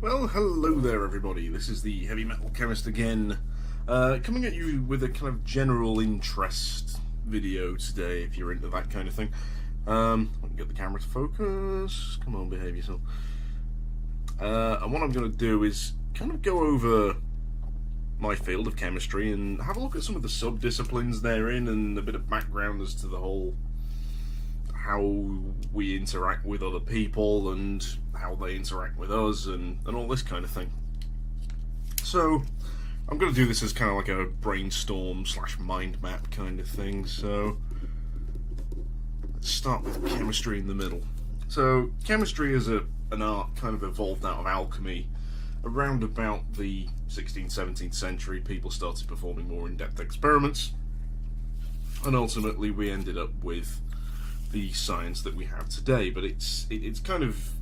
Well, hello there everybody, this is the Heavy Metal Chemist again, coming at you with a kind of general interest video today, if you're into that kind of thing. I can get the camera to focus, come on, behave yourself. And what I'm going to do is kind of go over my field of chemistry and have a look at some of the sub-disciplines therein and a bit of background as to the whole how we interact with other people and how they interact with us and all this kind of thing. So I'm going to do this as kind of like a brainstorm / mind map kind of thing. So let's start with chemistry in the middle. So chemistry is an art kind of evolved out of alchemy. Around about the 16th, 17th century, people started performing more in-depth experiments, and ultimately we ended up with the science that we have today. But it's kind of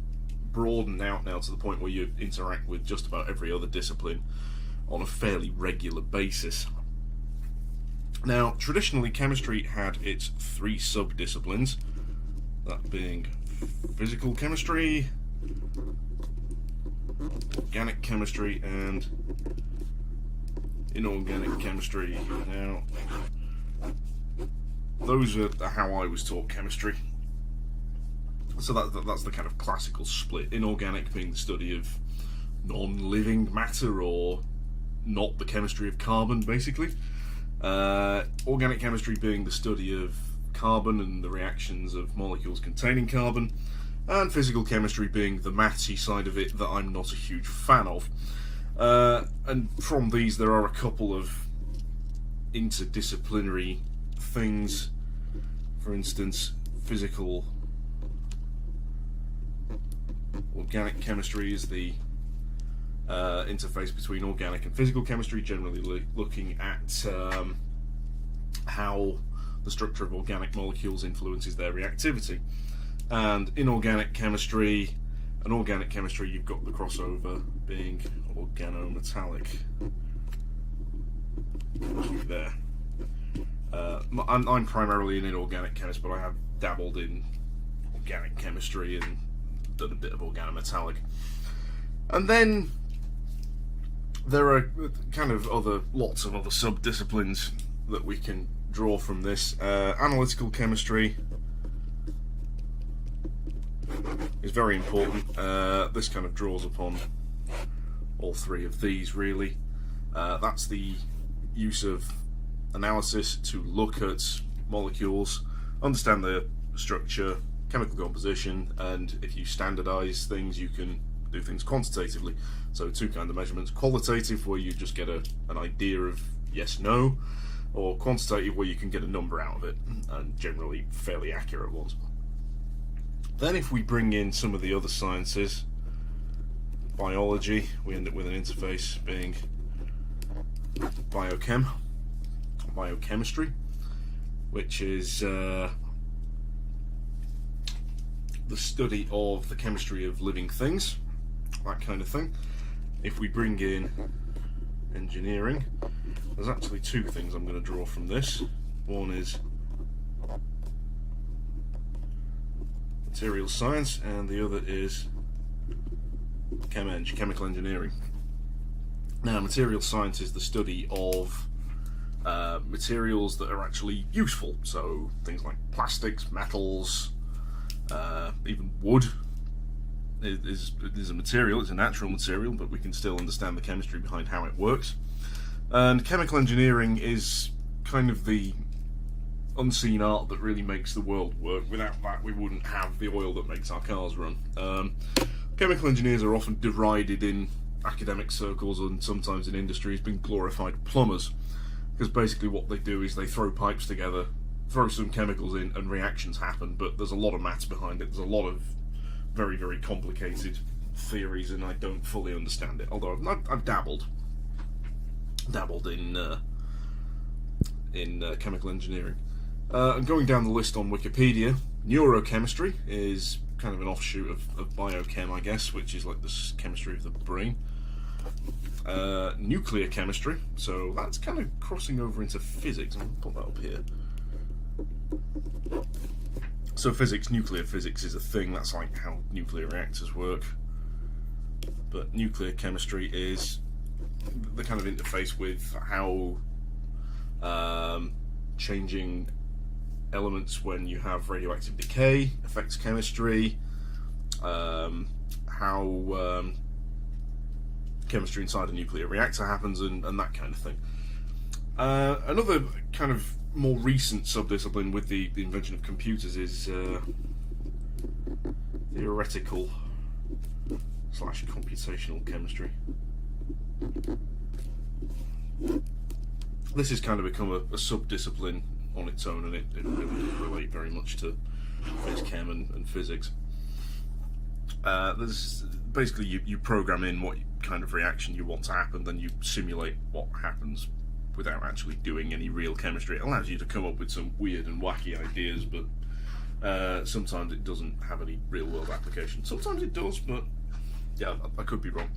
broadened out now to the point where you interact with just about every other discipline on a fairly regular basis. Now, traditionally, chemistry had its three sub-disciplines, that being physical chemistry, organic chemistry, and inorganic chemistry. Now, those are how I was taught chemistry. So that's the kind of classical split. Inorganic being the study of non-living matter, or not the chemistry of carbon, basically. Organic chemistry being the study of carbon and the reactions of molecules containing carbon. And physical chemistry being the mathsy side of it that I'm not a huge fan of. And from these there are a couple of interdisciplinary things. For instance, physical organic chemistry is the interface between organic and physical chemistry, generally looking at how the structure of organic molecules influences their reactivity. And inorganic chemistry and organic chemistry, you've got the crossover being organometallic. There. I'm primarily an inorganic chemist, but I have dabbled in organic chemistry and done a bit of organometallic. And then there are kind of lots of other sub-disciplines that we can draw from this. Analytical chemistry is very important. This kind of draws upon all three of these, really. That's the use of analysis to look at molecules, understand their structure, chemical composition, and if you standardize things, you can do things quantitatively. So two kinds of measurements: qualitative, where you just get an idea of yes, no, or quantitative, where you can get a number out of it, and generally fairly accurate ones. Then if we bring in some of the other sciences, biology, we end up with an interface being biochemistry, which is the study of the chemistry of living things, that kind of thing. If we bring in engineering, there's actually two things I'm going to draw from this. One is material science, and the other is chemical engineering. Now, material science is the study of materials that are actually useful, so things like plastics, metals, even wood is a material. It's a natural material, but we can still understand the chemistry behind how it works. And chemical engineering is kind of the unseen art that really makes the world work. Without that, we wouldn't have the oil that makes our cars run. Chemical engineers are often derided in academic circles and sometimes in industry as being glorified plumbers, because basically what they do is they throw pipes together, throw some chemicals in, and reactions happen. But there's a lot of maths behind it. There's a lot of very, very complicated theories, and I don't fully understand it. Although I've dabbled in chemical engineering. And going down the list on Wikipedia, neurochemistry is kind of an offshoot of biochem, I guess, which is like the chemistry of the brain. Nuclear chemistry, so that's kind of crossing over into physics. I'm going to put that up here. So physics, nuclear physics is a thing. That's like how nuclear reactors work. but nuclear chemistry is the kind of interface with how changing elements when you have radioactive decay affects chemistry, how chemistry inside a nuclear reactor happens, and that kind of thing. Another kind of more recent subdiscipline with the invention of computers is theoretical / computational chemistry. This has kind of become a subdiscipline on its own, and it really does relate very much to phys chem and physics. There's basically you program in what kind of reaction you want to happen, then you simulate what happens without actually doing any real chemistry. It allows you to come up with some weird and wacky ideas, but sometimes it doesn't have any real world application. Sometimes it does, but yeah, I could be wrong.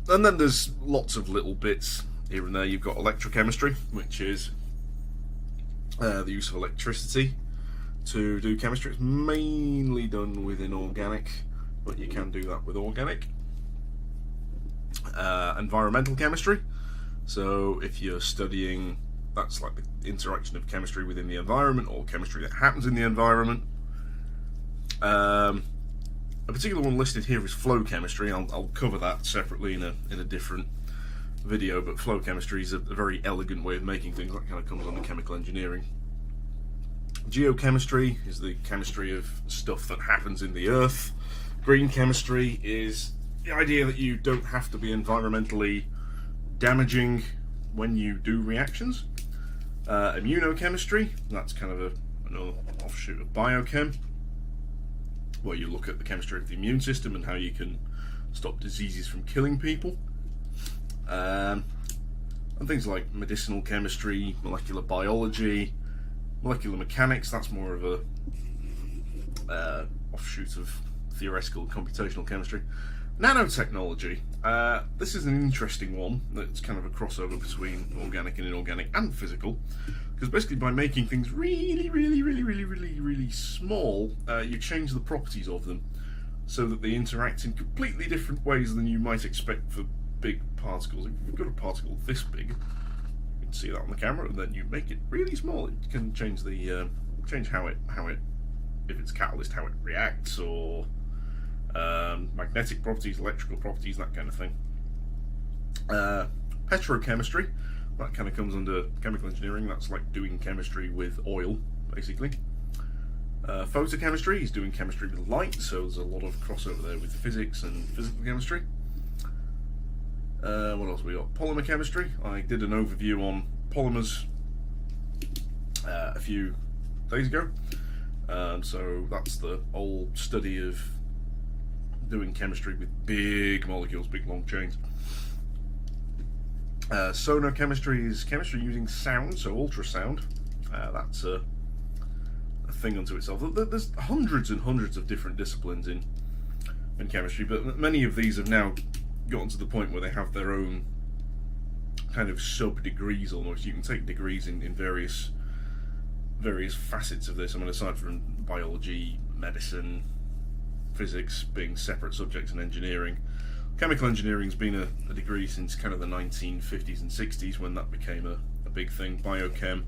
And then there's lots of little bits here and there. You've got electrochemistry, which is the use of electricity to do chemistry. It's mainly done with inorganic, but you can do that with organic. Environmental chemistry, so if you're studying, that's like the interaction of chemistry within the environment or chemistry that happens in the environment. A particular one listed here is flow chemistry. I'll cover that separately in a different video, but flow chemistry is a very elegant way of making things that kind of comes under chemical engineering. Geochemistry is the chemistry of stuff that happens in the earth. Green chemistry is the idea that you don't have to be environmentally damaging when you do reactions. Immunochemistry, that's kind of another offshoot of biochem, where you look at the chemistry of the immune system and how you can stop diseases from killing people. And things like medicinal chemistry, molecular biology, molecular mechanics, that's more of a offshoot of theoretical computational chemistry. Nanotechnology, this is an interesting one that's kind of a crossover between organic and inorganic and physical, because basically by making things really small, you change the properties of them so that they interact in completely different ways than you might expect for big particles. If you've got a particle this big, you can see that on the camera, and then you make it really small, it can change the change how it if it's a catalyst, how it reacts, or magnetic properties, electrical properties, that kind of thing. Hetero Chemistry, that kind of comes under chemical engineering. That's like doing chemistry with oil, basically. Photochemistry is doing chemistry with light, so there's a lot of crossover there with physics and physical chemistry. What else we got? Polymer Chemistry. I did an overview on polymers a few days ago. So that's the old study of doing chemistry with big molecules, big long chains. Sonochemistry is chemistry using sound, so ultrasound. That's a thing unto itself. There's hundreds and hundreds of different disciplines in chemistry, but many of these have now gotten to the point where they have their own kind of sub-degrees almost. You can take degrees in various facets of this. I mean, aside from biology, medicine, physics being separate subjects, and engineering, chemical engineering's been a degree since kind of the 1950s and 60s, when that became a big thing. Biochem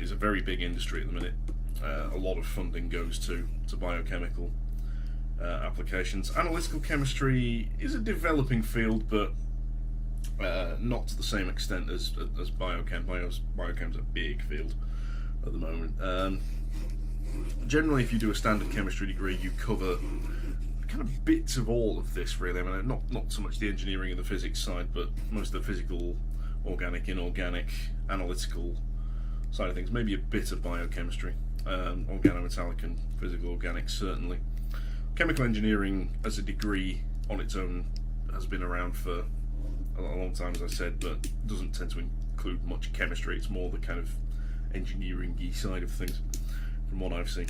is a very big industry at the minute. A lot of funding goes to biochemical applications. Analytical chemistry is a developing field, but not to the same extent as biochem. Biochem's a big field at the moment. Generally, if you do a standard chemistry degree, you cover kind of bits of all of this, really. I mean, not so much the engineering and the physics side, but most of the physical, organic, inorganic, analytical side of things. Maybe a bit of biochemistry, organometallic and physical organic, certainly. Chemical engineering as a degree on its own has been around for a long time, as I said, but doesn't tend to include much chemistry. It's more the kind of engineering-y side of things, from what I've seen.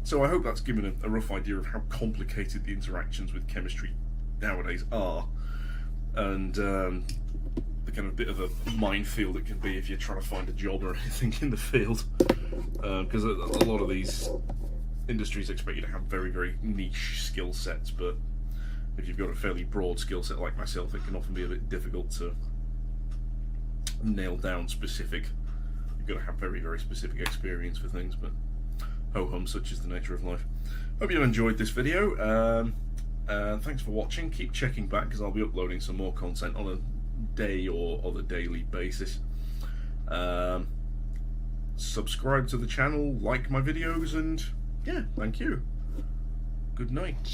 So I hope that's given a rough idea of how complicated the interactions with chemistry nowadays are, and the kind of bit of a minefield it can be if you're trying to find a job or anything in the field, because a lot of these industries expect you to have very niche skill sets, but if you've got a fairly broad skill set like myself, it can often be a bit difficult to nail down specific. You've got to have very, very specific experience for things, but ho-hum, such is the nature of life. Hope you enjoyed this video. Thanks for watching. Keep checking back, because I'll be uploading some more content on a day or other daily basis. Subscribe to the channel, like my videos, and yeah, thank you. Good night.